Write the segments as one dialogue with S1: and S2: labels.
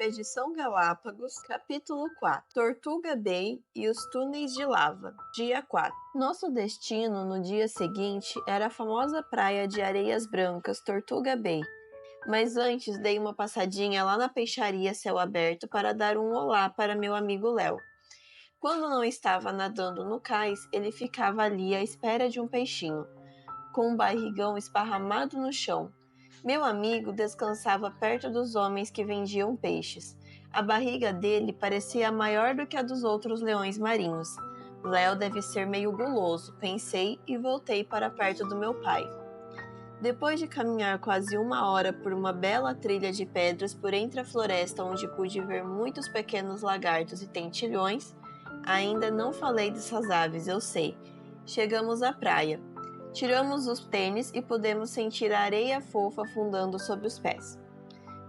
S1: Expedição Galápagos, capítulo 4, Tortuga Bay e os túneis de lava, dia 4. Nosso destino no dia seguinte era a famosa praia de areias brancas Tortuga Bay, mas antes dei uma passadinha lá na peixaria céu aberto para dar um olá para meu amigo Léo. Quando não estava nadando no cais, ele ficava ali à espera de um peixinho, com um barrigão esparramado no chão. Meu amigo descansava perto dos homens que vendiam peixes. A barriga dele parecia maior do que a dos outros leões marinhos. Léo deve ser meio guloso, pensei e voltei para perto do meu pai. Depois de caminhar quase 1 hora por uma bela trilha de pedras por entre a floresta onde pude ver muitos pequenos lagartos e tentilhões, ainda não falei dessas aves, eu sei. Chegamos à praia. Tiramos os tênis e pudemos sentir a areia fofa afundando sob os pés.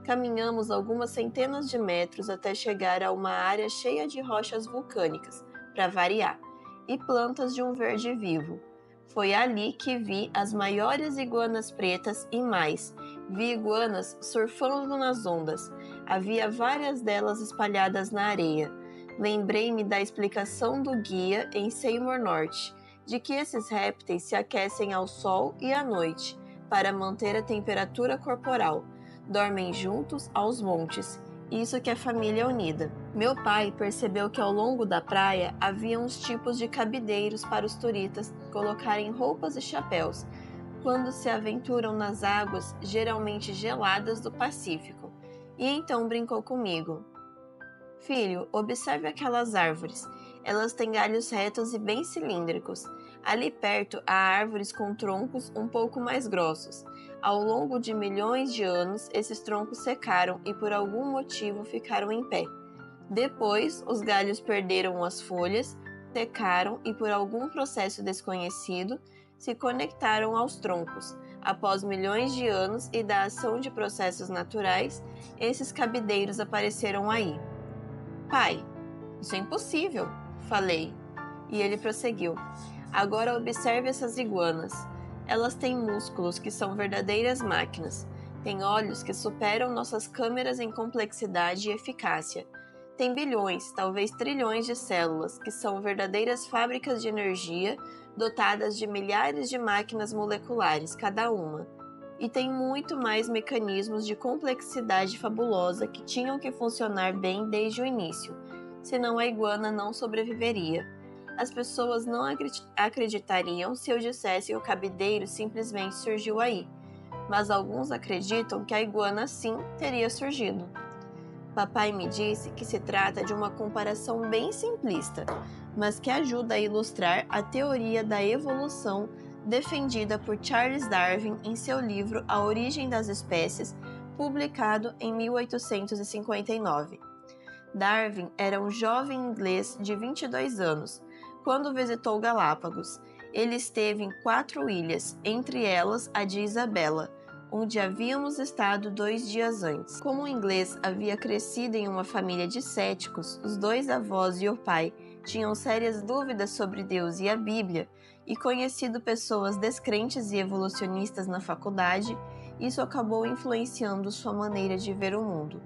S1: Caminhamos algumas centenas de metros até chegar a uma área cheia de rochas vulcânicas, para variar, e plantas de um verde vivo. Foi ali que vi as maiores iguanas pretas e mais. Vi iguanas surfando nas ondas. Havia várias delas espalhadas na areia. Lembrei-me da explicação do guia em Seymour Norte, de que esses répteis se aquecem ao sol e à noite, para manter a temperatura corporal. Dormem juntos aos montes. Isso que é família unida. Meu pai percebeu que ao longo da praia havia uns tipos de cabideiros para os turistas colocarem roupas e chapéus, quando se aventuram nas águas geralmente geladas do Pacífico. E então brincou comigo. Filho, observe aquelas árvores. Elas têm galhos retos e bem cilíndricos. Ali perto há árvores com troncos um pouco mais grossos. Ao longo de milhões de anos, esses troncos secaram e por algum motivo ficaram em pé. Depois, os galhos perderam as folhas, secaram e por algum processo desconhecido, se conectaram aos troncos. Após milhões de anos e da ação de processos naturais, esses cabideiros apareceram aí. Pai, isso é impossível, falei. E ele prosseguiu. Agora observe essas iguanas. Elas têm músculos que são verdadeiras máquinas. Têm olhos que superam nossas câmeras em complexidade e eficácia. Têm bilhões, talvez trilhões de células, que são verdadeiras fábricas de energia, dotadas de milhares de máquinas moleculares, cada uma. E tem muito mais mecanismos de complexidade fabulosa que tinham que funcionar bem desde o início, senão a iguana não sobreviveria. As pessoas não acreditariam se eu dissesse que o cabideiro simplesmente surgiu aí, mas alguns acreditam que a iguana sim teria surgido. Papai me disse que se trata de uma comparação bem simplista, mas que ajuda a ilustrar a teoria da evolução defendida por Charles Darwin em seu livro A Origem das Espécies, publicado em 1859. Darwin era um jovem inglês de 22 anos, quando visitou Galápagos. Ele esteve em 4 ilhas, entre elas a de Isabela, onde havíamos estado 2 dias antes. Como o inglês havia crescido em uma família de céticos, os 2 avós e o pai tinham sérias dúvidas sobre Deus e a Bíblia, e conhecido pessoas descrentes e evolucionistas na faculdade, isso acabou influenciando sua maneira de ver o mundo.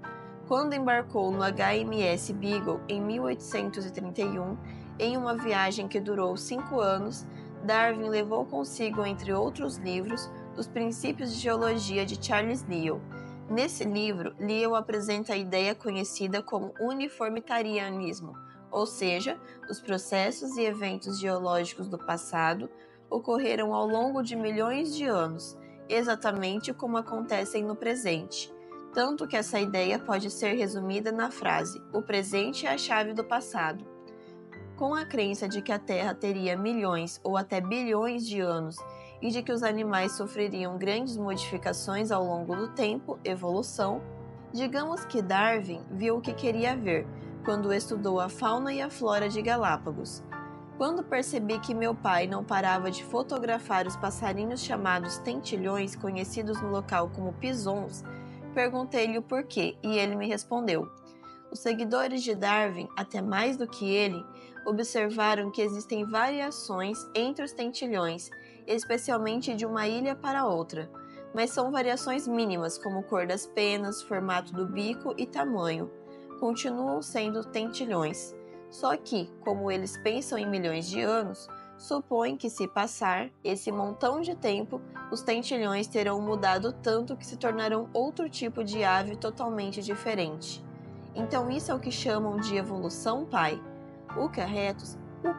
S1: Quando embarcou no HMS Beagle em 1831, em uma viagem que durou 5 anos, Darwin levou consigo, entre outros livros, os Princípios de Geologia de Charles Lyell. Nesse livro, Lyell apresenta a ideia conhecida como uniformitarianismo, ou seja, os processos e eventos geológicos do passado ocorreram ao longo de milhões de anos, exatamente como acontecem no presente. Tanto que essa ideia pode ser resumida na frase: o presente é a chave do passado. Com a crença de que a Terra teria milhões ou até bilhões de anos e de que os animais sofreriam grandes modificações ao longo do tempo, evolução, digamos que Darwin viu o que queria ver quando estudou a fauna e a flora de Galápagos. Quando percebi que meu pai não parava de fotografar os passarinhos chamados tentilhões, conhecidos no local como pisons, perguntei-lhe o porquê e ele me respondeu. Os seguidores de Darwin, até mais do que ele, observaram que existem variações entre os tentilhões, especialmente de uma ilha para outra, mas são variações mínimas como cor das penas, formato do bico e tamanho. continuam sendo tentilhões. Só que, como eles pensam em milhões de anos, supõem que se passar esse montão de tempo, os tentilhões terão mudado tanto que se tornarão outro tipo de ave totalmente diferente. Então isso é o que chamam de evolução, pai? O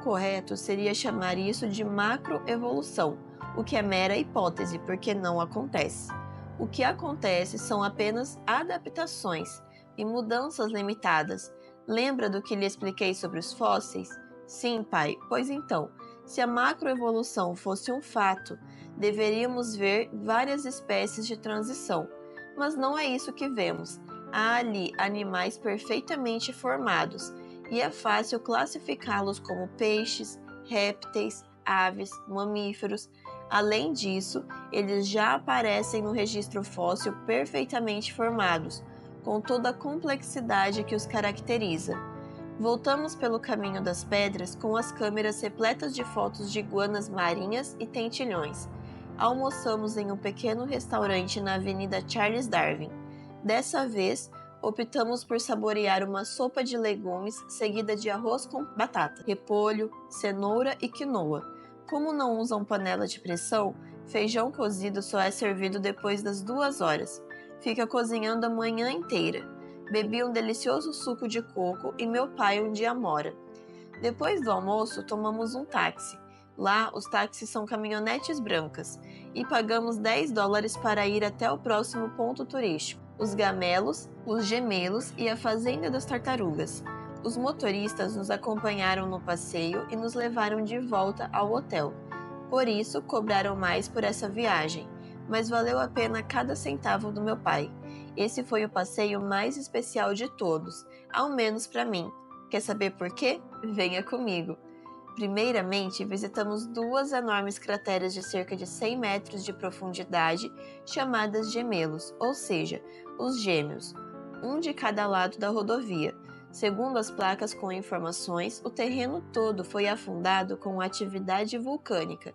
S1: correto seria chamar isso de macroevolução, o que é mera hipótese, porque não acontece. O que acontece são apenas adaptações e mudanças limitadas. Lembra do que lhe expliquei sobre os fósseis? Sim, pai. Pois então, se a macroevolução fosse um fato, deveríamos ver várias espécies de transição. Mas não é isso que vemos. Há ali animais perfeitamente formados, e é fácil classificá-los como peixes, répteis, aves, mamíferos. Além disso, eles já aparecem no registro fóssil perfeitamente formados, com toda a complexidade que os caracteriza. Voltamos pelo caminho das pedras com as câmeras repletas de fotos de iguanas marinhas e tentilhões. Almoçamos em um pequeno restaurante na Avenida Charles Darwin. Dessa vez, optamos por saborear uma sopa de legumes seguida de arroz com batata, repolho, cenoura e quinoa. Como não usam panela de pressão, feijão cozido só é servido depois das 2 horas. Fica cozinhando a manhã inteira. Bebi um delicioso suco de coco e meu pai um de amora. Depois do almoço, tomamos um táxi. Lá, os táxis são caminhonetes brancas e pagamos $10 para ir até o próximo ponto turístico, os Gamelos, os Gemelos e a Fazenda das Tartarugas. Os motoristas nos acompanharam no passeio e nos levaram de volta ao hotel. Por isso, cobraram mais por essa viagem, mas valeu a pena cada centavo do meu pai. Esse foi o passeio mais especial de todos, ao menos para mim. Quer saber por quê? Venha comigo! Primeiramente, visitamos 2 enormes crateras de cerca de 100 metros de profundidade, chamadas gemelos, ou seja, os gêmeos, um de cada lado da rodovia. Segundo as placas com informações, o terreno todo foi afundado com atividade vulcânica.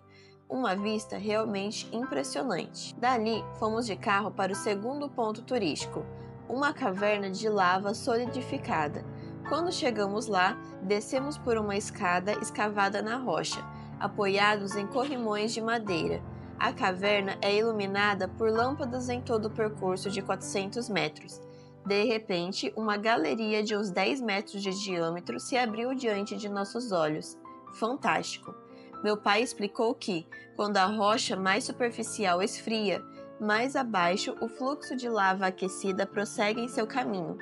S1: Uma vista realmente impressionante. Dali, fomos de carro para o segundo ponto turístico, uma caverna de lava solidificada. Quando chegamos lá, descemos por uma escada escavada na rocha, apoiados em corrimões de madeira. A caverna é iluminada por lâmpadas em todo o percurso de 400 metros. De repente, uma galeria de uns 10 metros de diâmetro se abriu diante de nossos olhos. Fantástico! Meu pai explicou que, quando a rocha mais superficial esfria, mais abaixo o fluxo de lava aquecida prossegue em seu caminho,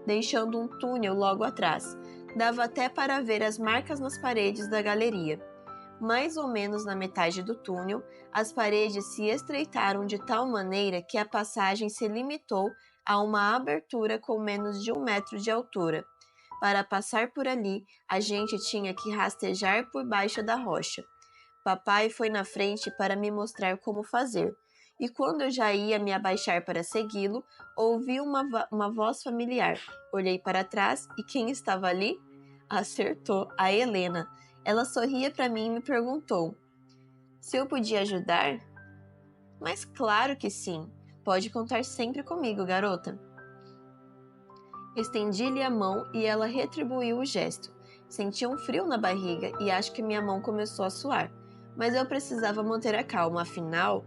S1: deixando um túnel logo atrás. Dava até para ver as marcas nas paredes da galeria. Mais ou menos na metade do túnel, as paredes se estreitaram de tal maneira que a passagem se limitou a uma abertura com menos de 1 metro de altura. Para passar por ali, a gente tinha que rastejar por baixo da rocha. Papai foi na frente para me mostrar como fazer. E quando eu já ia me abaixar para segui-lo, ouvi uma voz familiar. Olhei para trás e quem estava ali? Acertou, a Helena. Ela sorria para mim e me perguntou se eu podia ajudar. Mas claro que sim. Pode contar sempre comigo, garota. Estendi-lhe a mão e ela retribuiu o gesto. Senti um frio na barriga e acho que minha mão começou a suar. Mas eu precisava manter a calma, afinal,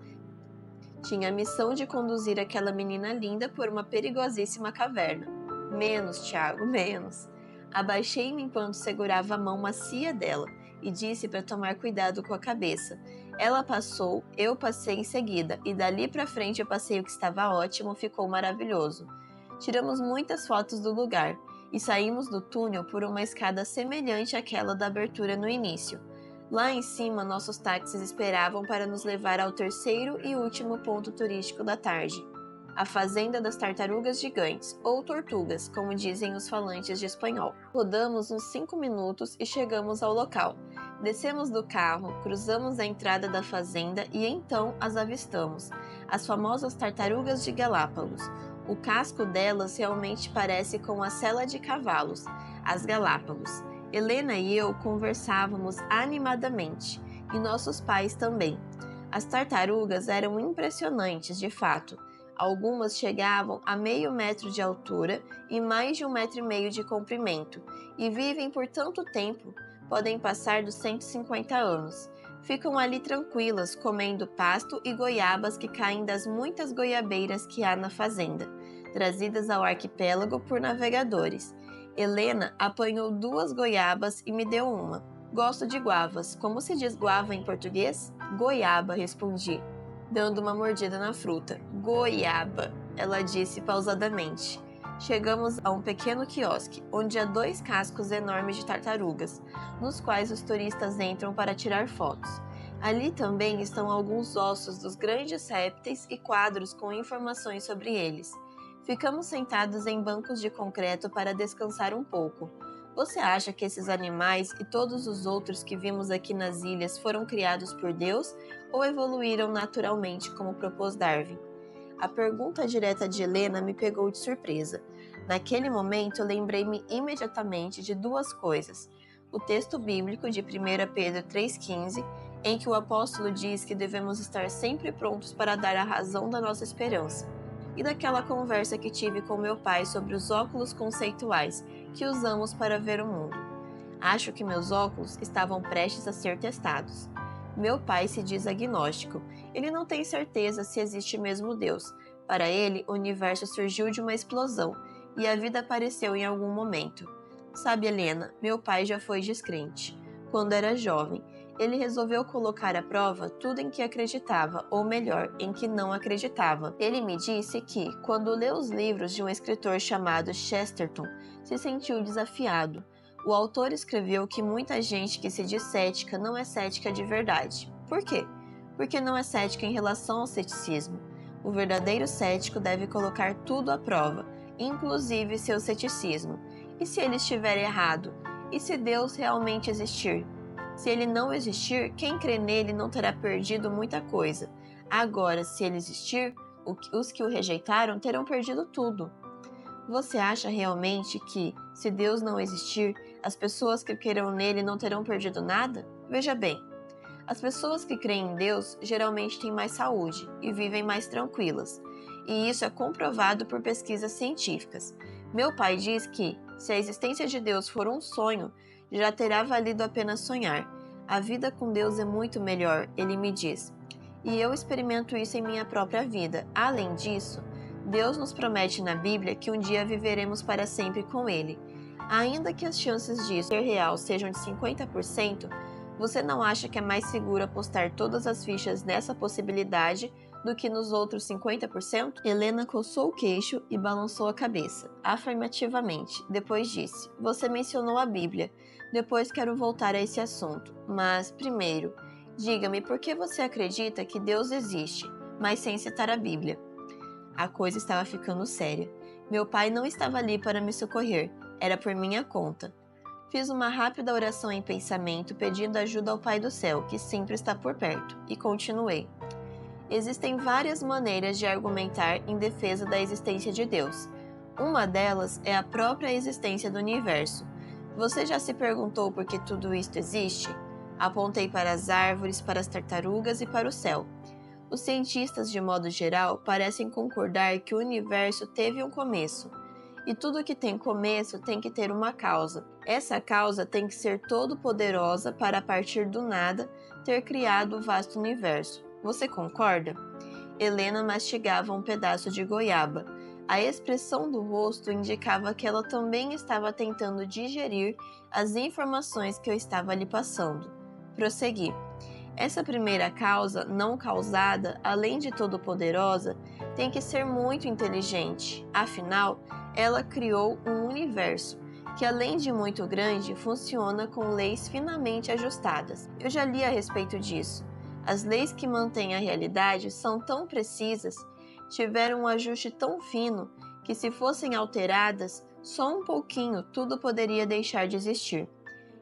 S1: tinha a missão de conduzir aquela menina linda por uma perigosíssima caverna. Menos, Tiago, menos. Abaixei-me enquanto segurava a mão macia dela e disse para tomar cuidado com a cabeça. Ela passou, eu passei em seguida, e dali para frente o passeio que estava ótimo ficou maravilhoso. Tiramos muitas fotos do lugar e saímos do túnel por uma escada semelhante àquela da abertura no início. Lá em cima, nossos táxis esperavam para nos levar ao terceiro e último ponto turístico da tarde, a Fazenda das Tartarugas Gigantes, ou Tortugas, como dizem os falantes de espanhol. Rodamos uns 5 minutos e chegamos ao local. Descemos do carro, cruzamos a entrada da fazenda e então as avistamos, as famosas tartarugas de Galápagos. O casco delas realmente parece com a sela de cavalos, as Galápagos. Helena e eu conversávamos animadamente, e nossos pais também. As tartarugas eram impressionantes, de fato. Algumas chegavam a meio metro de altura e mais de 1,5 metro de comprimento, e vivem por tanto tempo, podem passar dos 150 anos. Ficam ali tranquilas, comendo pasto e goiabas que caem das muitas goiabeiras que há na fazenda, trazidas ao arquipélago por navegadores. Helena apanhou 2 goiabas e me deu uma. Gosto de guavas. Como se diz guava em português? Goiaba, respondi, dando uma mordida na fruta. Goiaba, ela disse pausadamente. Chegamos a um pequeno quiosque, onde há 2 cascos enormes de tartarugas, nos quais os turistas entram para tirar fotos. Ali também estão alguns ossos dos grandes répteis e quadros com informações sobre eles. Ficamos sentados em bancos de concreto para descansar um pouco. Você acha que esses animais e todos os outros que vimos aqui nas ilhas foram criados por Deus ou evoluíram naturalmente, como propôs Darwin? A pergunta direta de Helena me pegou de surpresa. Naquele momento, lembrei-me imediatamente de 2 coisas. O texto bíblico de 1 Pedro 3,15, em que o apóstolo diz que devemos estar sempre prontos para dar a razão da nossa esperança, e daquela conversa que tive com meu pai sobre os óculos conceituais que usamos para ver o mundo. Acho que meus óculos estavam prestes a ser testados. Meu pai se diz agnóstico. Ele não tem certeza se existe mesmo Deus. Para ele, o universo surgiu de uma explosão e a vida apareceu em algum momento. Sabe, Helena, meu pai já foi descrente. Quando era jovem, ele resolveu colocar à prova tudo em que acreditava, ou melhor, em que não acreditava. Ele me disse que, quando leu os livros de um escritor chamado Chesterton, se sentiu desafiado. O autor escreveu que muita gente que se diz cética não é cética de verdade. Por quê? Porque não é cética em relação ao ceticismo. O verdadeiro cético deve colocar tudo à prova, inclusive seu ceticismo. E se ele estiver errado? E se Deus realmente existir? Se ele não existir, quem crê nele não terá perdido muita coisa. Agora, se ele existir, os que o rejeitaram terão perdido tudo. Você acha realmente que, se Deus não existir, as pessoas que creram nele não terão perdido nada? Veja bem, as pessoas que creem em Deus geralmente têm mais saúde e vivem mais tranquilas, e isso é comprovado por pesquisas científicas. Meu pai diz que, se a existência de Deus for um sonho, já terá valido a pena sonhar. A vida com Deus é muito melhor, ele me diz. E eu experimento isso em minha própria vida. Além disso, Deus nos promete na Bíblia que um dia viveremos para sempre com Ele. Ainda que as chances disso ser real sejam de 50%, você não acha que é mais seguro apostar todas as fichas nessa possibilidade do que nos outros 50%? Helena coçou o queixo e balançou a cabeça, afirmativamente. Depois disse: Você mencionou a Bíblia. Depois quero voltar a esse assunto. Mas, primeiro, diga-me por que você acredita que Deus existe, mas sem citar a Bíblia. A coisa estava ficando séria. Meu pai não estava ali para me socorrer, era por minha conta. Fiz uma rápida oração em pensamento, pedindo ajuda ao Pai do Céu, que sempre está por perto, e continuei. Existem várias maneiras de argumentar em defesa da existência de Deus. Uma delas é a própria existência do universo. Você já se perguntou por que tudo isto existe? Apontei para as árvores, para as tartarugas e para o céu. Os cientistas, de modo geral, parecem concordar que o universo teve um começo. E tudo que tem começo tem que ter uma causa. Essa causa tem que ser todo-poderosa para, a partir do nada, ter criado o vasto universo. Você concorda? Helena mastigava um pedaço de goiaba. A expressão do rosto indicava que ela também estava tentando digerir as informações que eu estava lhe passando. Prossegui. Essa primeira causa, não causada, além de todo-poderosa, tem que ser muito inteligente. Afinal, ela criou um universo que, além de muito grande, funciona com leis finamente ajustadas. Eu já li a respeito disso. As leis que mantêm a realidade são tão precisas, tiveram um ajuste tão fino, que se fossem alteradas, só um pouquinho tudo poderia deixar de existir.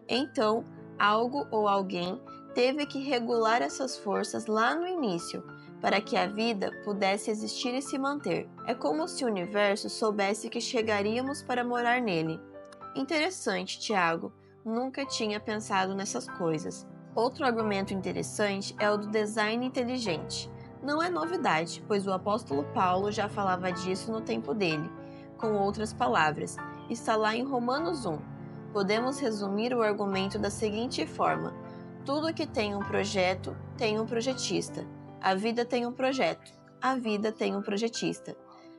S1: Então, algo ou alguém teve que regular essas forças lá no início, para que a vida pudesse existir e se manter. É como se o universo soubesse que chegaríamos para morar nele. Interessante, Tiago. Nunca tinha pensado nessas coisas. Outro argumento interessante é o do design inteligente. Não é novidade, pois o apóstolo Paulo já falava disso no tempo dele. Com outras palavras, está lá em Romanos 1. Podemos resumir o argumento da seguinte forma: tudo que tem um projeto tem um projetista. A vida tem um projeto. A vida tem um projetista.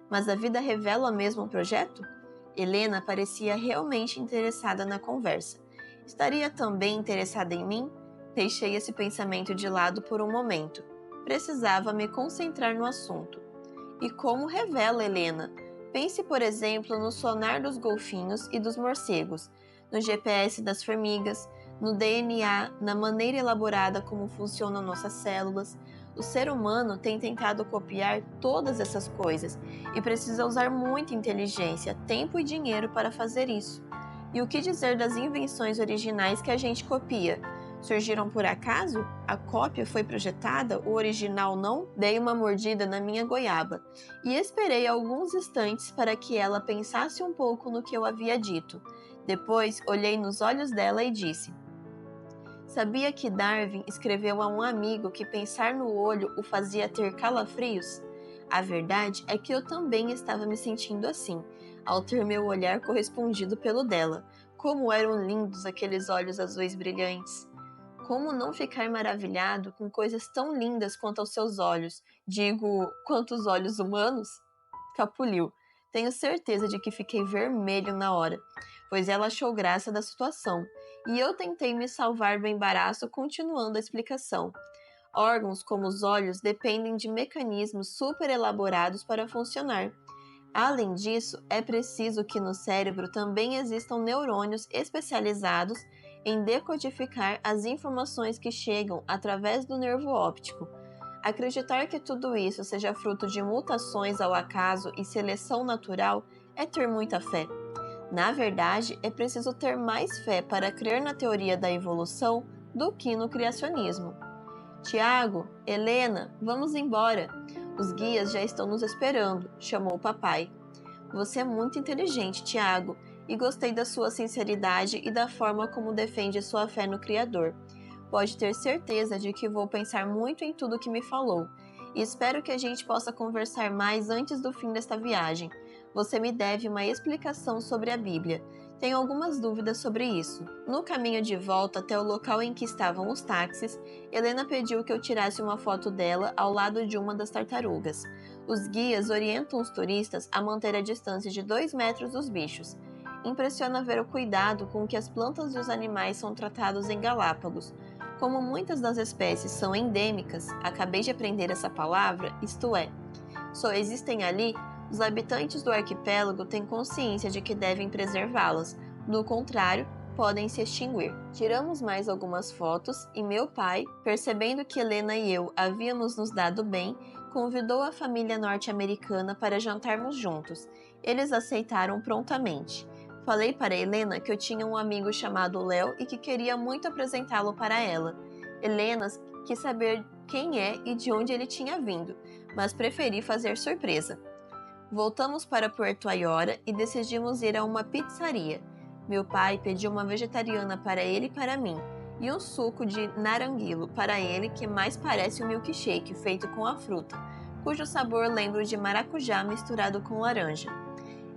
S1: Mas a vida revela mesmo o projeto? Helena parecia realmente interessada na conversa. Estaria também interessada em mim? Deixei esse pensamento de lado por um momento. Precisava me concentrar no assunto. E como revela Helena? Pense, por exemplo, no sonar dos golfinhos e dos morcegos, no GPS das formigas, no DNA, na maneira elaborada como funcionam nossas células. O ser humano tem tentado copiar todas essas coisas e precisa usar muita inteligência, tempo e dinheiro para fazer isso. E o que dizer das invenções originais que a gente copia? Surgiram por acaso? A cópia foi projetada, o original não? Dei uma mordida na minha goiaba e esperei alguns instantes para que ela pensasse um pouco no que eu havia dito. Depois, olhei nos olhos dela e disse: sabia que Darwin escreveu a um amigo que pensar no olho o fazia ter calafrios? A verdade é que eu também estava me sentindo assim, ao ter meu olhar correspondido pelo dela. Como eram lindos aqueles olhos azuis brilhantes! Como não ficar maravilhado com coisas tão lindas quanto aos seus olhos? Digo, quanto os olhos humanos? Capuliu. Tenho certeza de que fiquei vermelho na hora, pois ela achou graça da situação, e eu tentei me salvar do embaraço continuando a explicação. Órgãos como os olhos dependem de mecanismos super elaborados para funcionar. Além disso, é preciso que no cérebro também existam neurônios especializados em decodificar as informações que chegam através do nervo óptico. Acreditar que tudo isso seja fruto de mutações ao acaso e seleção natural é ter muita fé. Na verdade, é preciso ter mais fé para crer na teoria da evolução do que no criacionismo. Tiago, Helena, vamos embora. Os guias já estão nos esperando, chamou o papai. Você é muito inteligente, Tiago, e gostei da sua sinceridade e da forma como defende sua fé no Criador. Pode ter certeza de que vou pensar muito em tudo que me falou, e espero que a gente possa conversar mais antes do fim desta viagem. Você me deve uma explicação sobre a Bíblia. Tenho algumas dúvidas sobre isso. No caminho de volta até o local em que estavam os táxis, Helena pediu que eu tirasse uma foto dela ao lado de uma das tartarugas. Os guias orientam os turistas a manter a distância de 2 metros dos bichos. Impressiona ver o cuidado com que as plantas e os animais são tratados em Galápagos. Como muitas das espécies são endêmicas, acabei de aprender essa palavra, isto é, só existem ali, os habitantes do arquipélago têm consciência de que devem preservá-las, do contrário, podem se extinguir. Tiramos mais algumas fotos e meu pai, percebendo que Helena e eu havíamos nos dado bem, convidou a família norte-americana para jantarmos juntos. Eles aceitaram prontamente. Falei para Helena que eu tinha um amigo chamado Léo e que queria muito apresentá-lo para ela. Helena quis saber quem é e de onde ele tinha vindo, mas preferi fazer surpresa. Voltamos para Puerto Ayora e decidimos ir a uma pizzaria. Meu pai pediu uma vegetariana para ele e para mim, e um suco de naranguilo para ele que mais parece um milkshake feito com a fruta, cujo sabor lembra o de maracujá misturado com laranja.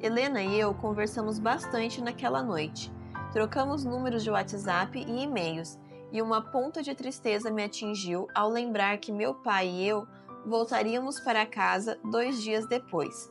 S1: Helena e eu conversamos bastante naquela noite. Trocamos números de WhatsApp e e-mails, e uma ponta de tristeza me atingiu ao lembrar que meu pai e eu voltaríamos para casa 2 dias depois.